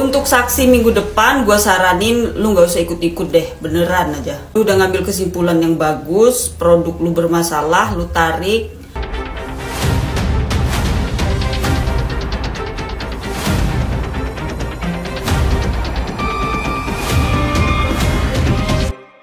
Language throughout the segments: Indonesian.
Untuk saksi minggu depan, gue saranin lu gak usah ikut-ikut deh, beneran aja. Lu udah ngambil kesimpulan yang bagus, produk lu bermasalah, lu tarik.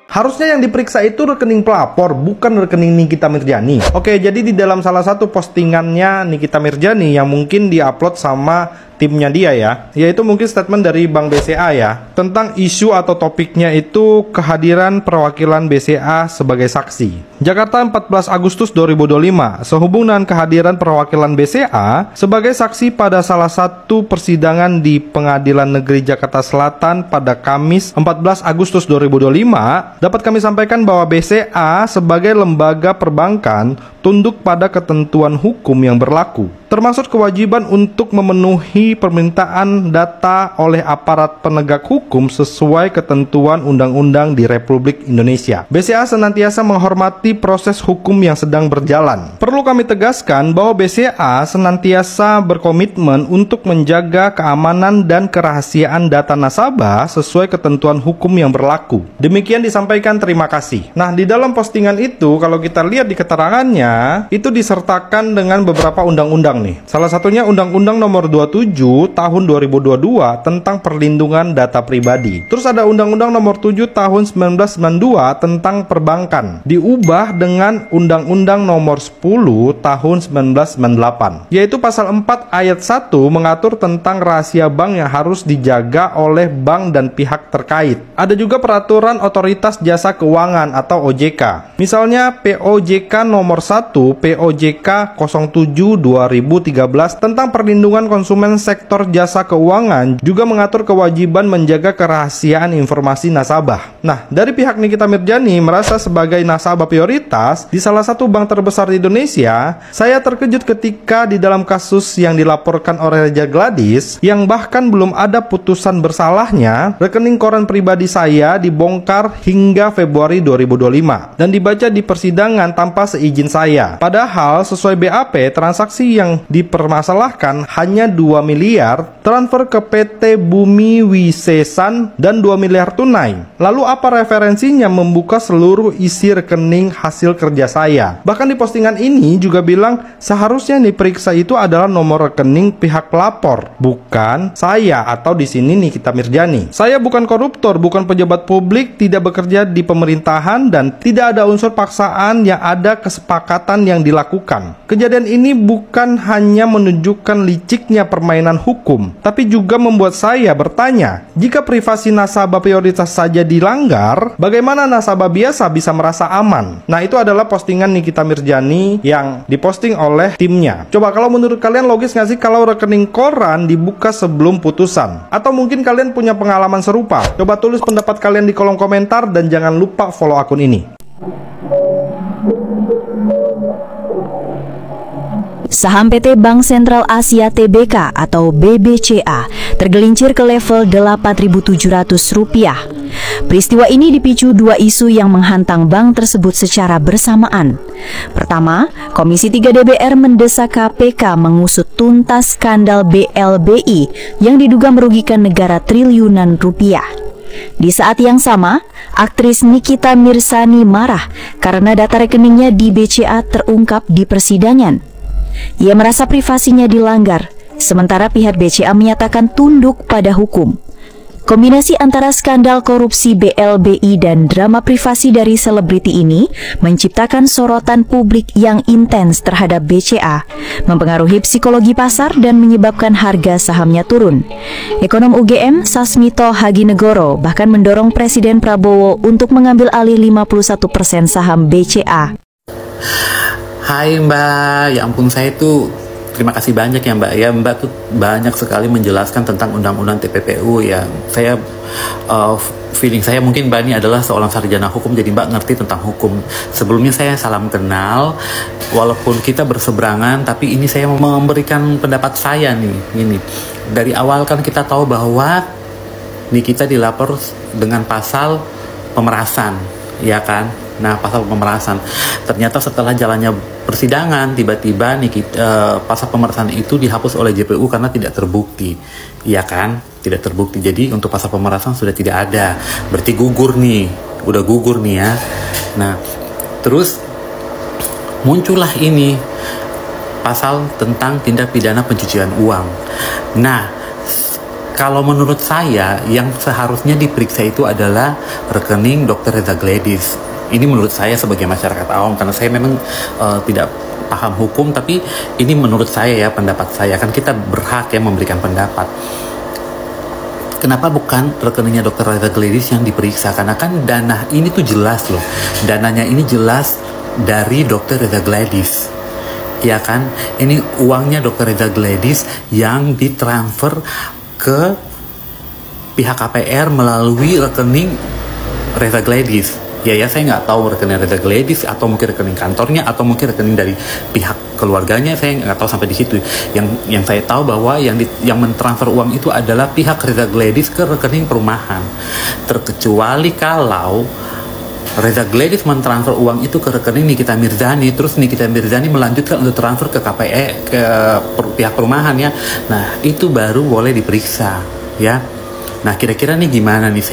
Harusnya yang diperiksa itu rekening pelapor, bukan rekening Nikita Mirjani. Oke, jadi di dalam salah satu postingannya Nikita Mirjani yang mungkin diupload sama timnya dia ya, yaitu mungkin statement dari Bank BCA ya, tentang isu atau topiknya itu kehadiran perwakilan BCA sebagai saksi. Jakarta 14 Agustus 2025, sehubung dengan kehadiran perwakilan BCA sebagai saksi pada salah satu persidangan di Pengadilan Negeri Jakarta Selatan pada Kamis 14 Agustus 2025, dapat kami sampaikan bahwa BCA sebagai lembaga perbankan tunduk pada ketentuan hukum yang berlaku, termasuk kewajiban untuk memenuhi permintaan data oleh aparat penegak hukum sesuai ketentuan undang-undang di Republik Indonesia. BCA senantiasa menghormati proses hukum yang sedang berjalan. Perlu kami tegaskan bahwa BCA senantiasa berkomitmen untuk menjaga keamanan dan kerahasiaan data nasabah sesuai ketentuan hukum yang berlaku. Demikian disampaikan, terima kasih. Nah, di dalam postingan itu kalau kita lihat di keterangannya, itu disertakan dengan beberapa undang-undang nih. Salah satunya Undang-Undang Nomor 27 Tahun 2022 tentang perlindungan data pribadi. Terus ada Undang-Undang Nomor 7 Tahun 1992 tentang perbankan, diubah dengan Undang-Undang Nomor 10 Tahun 1998, yaitu pasal 4 ayat 1 mengatur tentang rahasia bank yang harus dijaga oleh bank dan pihak terkait. Ada juga Peraturan Otoritas Jasa Keuangan atau OJK. Misalnya POJK Nomor 1 POJK 07/2013 tentang perlindungan konsumen sektor jasa keuangan juga mengatur kewajiban menjaga kerahasiaan informasi nasabah. Nah, dari pihak Nikita Mirjani merasa sebagai nasabah prioritas di salah satu bank terbesar di Indonesia, saya terkejut ketika di dalam kasus yang dilaporkan oleh Raja Gladys, yang bahkan belum ada putusan bersalahnya, rekening koran pribadi saya dibongkar hingga Februari 2025 dan dibaca di persidangan tanpa seizin saya. Padahal sesuai BAP, transaksi yang dipermasalahkan hanya 2 miliar transfer ke PT Bumi Wisesan dan 2 miliar tunai. Lalu apa referensinya membuka seluruh isi rekening hasil kerja saya? Bahkan di postingan ini juga bilang seharusnya yang diperiksa itu adalah nomor rekening pihak pelapor, bukan saya atau di sini Nikita Mirjani. Saya bukan koruptor, bukan pejabat publik, tidak bekerja di pemerintahan, dan tidak ada unsur paksaan yang ada kesepakatan yang dilakukan. Kejadian ini bukan hanya menunjukkan liciknya permainan hukum, tapi juga membuat saya bertanya, jika privasi nasabah prioritas saja dilanggar, bagaimana nasabah biasa bisa merasa aman? Nah, itu adalah postingan Nikita Mirjani yang diposting oleh timnya. Coba kalau menurut kalian logis nggak sih kalau rekening koran dibuka sebelum putusan? Atau mungkin kalian punya pengalaman serupa? Coba tulis pendapat kalian di kolom komentar dan jangan lupa follow akun ini. Saham PT Bank Sentral Asia Tbk atau BBCA tergelincir ke level Rp8.700. Peristiwa ini dipicu dua isu yang menghantam bank tersebut secara bersamaan. Pertama, Komisi 3 DPR mendesak KPK mengusut tuntas skandal BLBI yang diduga merugikan negara triliunan rupiah. Di saat yang sama, aktris Nikita Mirzani marah karena data rekeningnya di BCA terungkap di persidangan. Ia merasa privasinya dilanggar, sementara pihak BCA menyatakan tunduk pada hukum. Kombinasi antara skandal korupsi BLBI dan drama privasi dari selebriti ini menciptakan sorotan publik yang intens terhadap BCA, mempengaruhi psikologi pasar dan menyebabkan harga sahamnya turun. Ekonom UGM Sasmito Hadinegoro bahkan mendorong Presiden Prabowo untuk mengambil alih 51% saham BCA. Hai Mbak, ya ampun, saya tuh terima kasih banyak ya Mbak. Ya Mbak tuh banyak sekali menjelaskan tentang undang-undang TPPU ya. Saya feeling saya mungkin Mbak ini adalah seorang sarjana hukum, jadi Mbak ngerti tentang hukum. Sebelumnya saya salam kenal, walaupun kita berseberangan, tapi ini saya mau memberikan pendapat saya nih. Ini dari awal kan kita tahu bahwa Nikita dilapor dengan pasal pemerasan, ya kan? Nah, pasal pemerasan. Ternyata setelah jalannya persidangan, tiba-tiba nih pasal pemerasan itu dihapus oleh JPU karena tidak terbukti. Iya kan? Tidak terbukti. Jadi untuk pasal pemerasan sudah tidak ada. Berarti gugur nih. Udah gugur nih ya. Nah, terus muncullah ini pasal tentang tindak pidana pencucian uang. Nah, kalau menurut saya yang seharusnya diperiksa itu adalah rekening Dr. Reza Gladys. Ini menurut saya sebagai masyarakat awam, karena saya memang tidak paham hukum, tapi ini menurut saya ya, pendapat saya. Kan kita berhak ya memberikan pendapat. Kenapa bukan rekeningnya Dr. Reza Gladys yang diperiksa? Karena kan dana ini tuh jelas loh. Dananya ini jelas dari Dr. Reza Gladys. Ya kan? Ini uangnya Dr. Reza Gladys yang ditransfer ke pihak KPR melalui rekening Reza Gladys. Ya saya nggak tahu rekening Reza Gladys atau mungkin rekening kantornya atau mungkin rekening dari pihak keluarganya, saya nggak tahu sampai di situ. Yang saya tahu bahwa yang mentransfer uang itu adalah pihak Reza Gladys ke rekening perumahan. Terkecuali kalau Reza Gladys mentransfer uang itu ke rekening Nikita Mirzani, terus Nikita Mirzani melanjutkan untuk transfer ke KPR ke pihak perumahan ya. Nah, itu baru boleh diperiksa ya. Nah, kira-kira nih gimana nih?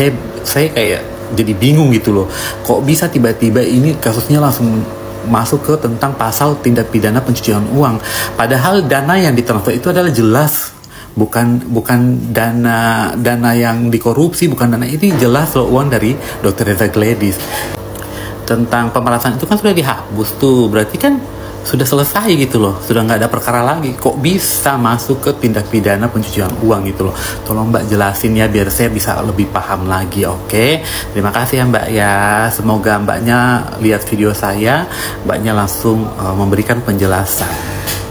Saya kayak jadi bingung gitu loh. Kok bisa tiba-tiba ini kasusnya langsung masuk ke tentang pasal tindak pidana pencucian uang. Padahal dana yang ditransfer itu adalah jelas bukan dana yang dikorupsi, bukan dana ini jelas loh uang dari Dr. Reza Gladys. Tentang pemerasan itu kan sudah dihapus tuh, berarti kan sudah selesai gitu loh, sudah nggak ada perkara lagi. Kok bisa masuk ke tindak pidana pencucian uang gitu loh? Tolong Mbak jelasin ya biar saya bisa lebih paham lagi, oke? Terima kasih ya Mbak ya. Semoga Mbaknya lihat video saya, Mbaknya langsung memberikan penjelasan.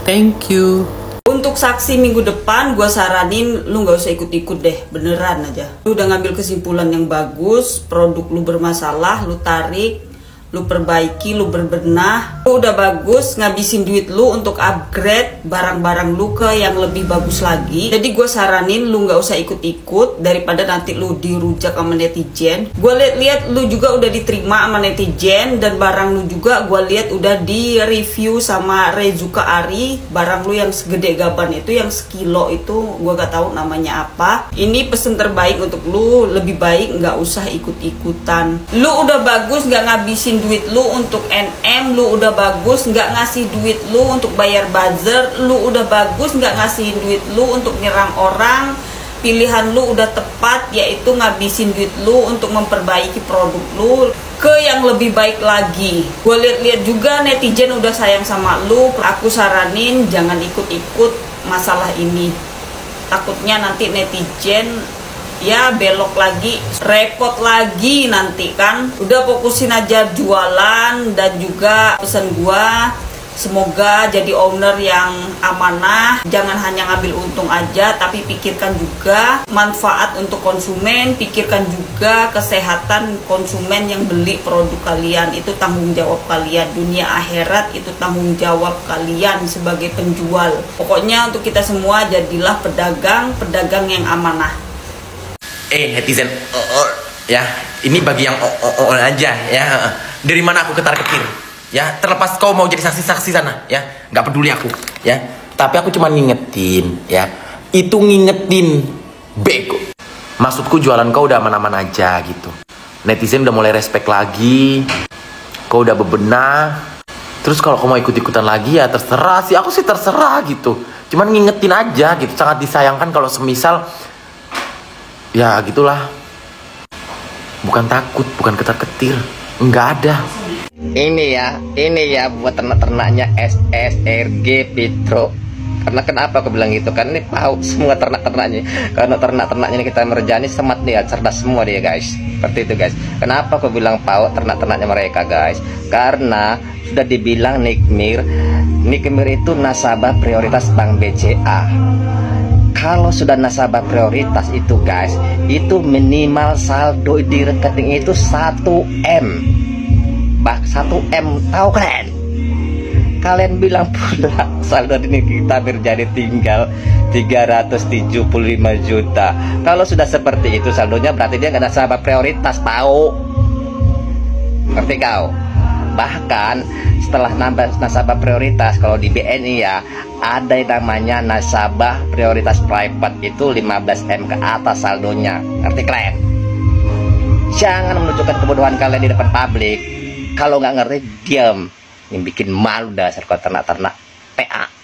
Thank you. Untuk saksi minggu depan, gue saranin lu nggak usah ikut-ikut deh, beneran aja. Lu udah ngambil kesimpulan yang bagus, produk lu bermasalah, lu tarik, lu perbaiki, lu berbenah. Lu udah bagus ngabisin duit lu untuk upgrade barang-barang lu ke yang lebih bagus lagi. Jadi gue saranin lu nggak usah ikut-ikut daripada nanti lu dirujak sama netizen. Gue lihat lu juga udah diterima sama netizen, dan barang lu juga gue lihat udah di review sama Rezuka Ari. Barang lu yang segede gaban itu, yang sekilo itu, gue gak tahu namanya apa. Ini pesen terbaik untuk lu, lebih baik nggak usah ikut-ikutan. Lu udah bagus nggak ngabisin duit lu untuk NM, lu udah bagus nggak ngasih duit lu untuk bayar buzzer, lu udah bagus nggak ngasih duit lu untuk nyerang orang. Pilihan lu udah tepat, yaitu ngabisin duit lu untuk memperbaiki produk lu ke yang lebih baik lagi. Gue lihat juga netizen udah sayang sama lu. Aku saranin jangan ikut-ikut masalah ini, takutnya nanti netizen ya belok lagi, repot lagi nanti kan. Udah fokusin aja jualan, dan juga pesan gua semoga jadi owner yang amanah. Jangan hanya ngambil untung aja, tapi pikirkan juga manfaat untuk konsumen, pikirkan juga kesehatan konsumen yang beli produk kalian. Itu tanggung jawab kalian, dunia akhirat itu tanggung jawab kalian sebagai penjual. Pokoknya untuk kita semua jadilah pedagang yang amanah. Netizen, ya ini bagi yang aja ya. Dari mana aku ketar-ketir ya, terlepas kau mau jadi saksi-saksi sana ya, nggak peduli aku ya. Tapi aku cuma ngingetin ya, itu ngingetin bego. Maksudku jualan kau udah aman-aman aja gitu. Netizen udah mulai respect lagi, kau udah bebenah. Terus kalau kau mau ikut-ikutan lagi ya terserah sih, aku sih terserah gitu. Cuman ngingetin aja gitu, sangat disayangkan kalau semisal ya gitulah. Bukan takut, bukan ketar-ketir, nggak ada. Ini ya buat ternak-ternaknya SSRG Petro. Karena kenapa aku bilang gitu? Karena ini paut semua ternak-ternaknya. Karena ternak-ternaknya ini kita Mirzani smart nih ya, cerdas semua dia guys. Seperti itu guys. Kenapa aku bilang paut ternak-ternaknya mereka guys? Karena sudah dibilang Nikmir itu nasabah prioritas Bank BCA. Kalau sudah nasabah prioritas itu guys, itu minimal saldo di rekening itu 1M. 1M, tahu kalian? Kalian bilang pula saldo ini kita Mirzani tinggal 375 juta. Kalau sudah seperti itu saldonya berarti dia nggak nasabah prioritas, tahu? Ngerti kau? Bahkan setelah nambah nasabah prioritas, kalau di BNI ya ada yang namanya nasabah prioritas private itu 15M ke atas saldonya. Ngerti kalian? Jangan menunjukkan kebodohan kalian di depan publik. Kalau nggak ngerti, diam. Yang bikin malu dasar kau ternak-ternak PA.